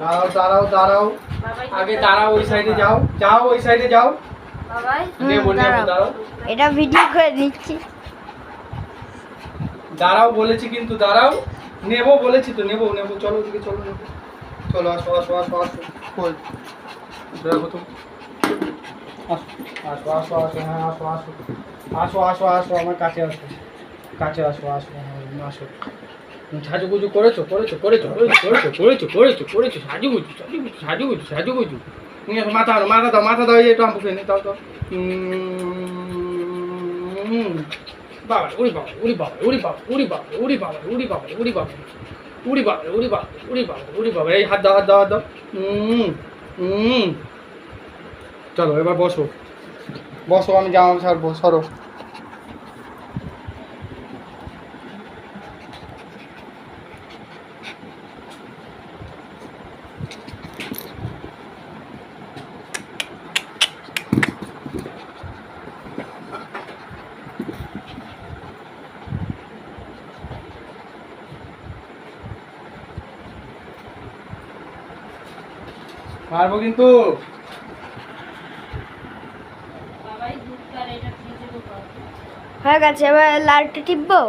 দাঁড়াও দাঁড়াও দাঁড়াও, আগে দাঁড়াও, ওই সাইডে যাও, যাও ওই সাইডে যাও। দাঁড়াও, এটা ভিডিও করে নিচ্ছি। দাঁড়াও বলেছি কিন্তু, দাঁড়াও। নেবো বলেছি তো, নেবো নেবো, চলো ওদিকে চলো, নেবো। চলো আসো আসো আসো আসো, কই দেখো তো, আসো আসো আসো, হ্যাঁ আসো আসো আসো আসো আসো, আমার কাছে আসো, কাছে আসো আসো, হ্যাঁ আসো। সাজুগুজু করেছো করেছো করেছো করেছো করেছো করেছো করেছো করেছো, সাজুগুজু সাজুগুজু সাজুগুজু সাজুগুজু। নিয়ে আসো, মাথা দাও মাথা দাও মাথা দাও, এই একটু আমপুকে নে, দাও দাও। বাবা, উড়ি বাবা, উড়ি বাবা, উড়ি বাবা, উড়ি বাবা, উড়ি বাবা, উড়ি বাবা, উড়ি বাবা, উড়ি বাবা, উড়ি বাবা, উড়ি বাবা, উড়ি বাবা, এই হাত দাও হাত দাও হাত দাও। চলো এবার বসো, বসো, আমি জামা ছাড়বো, সরো। মারবো কিন্তু। হয়ে গেছে, এবার লালটা টিপবো।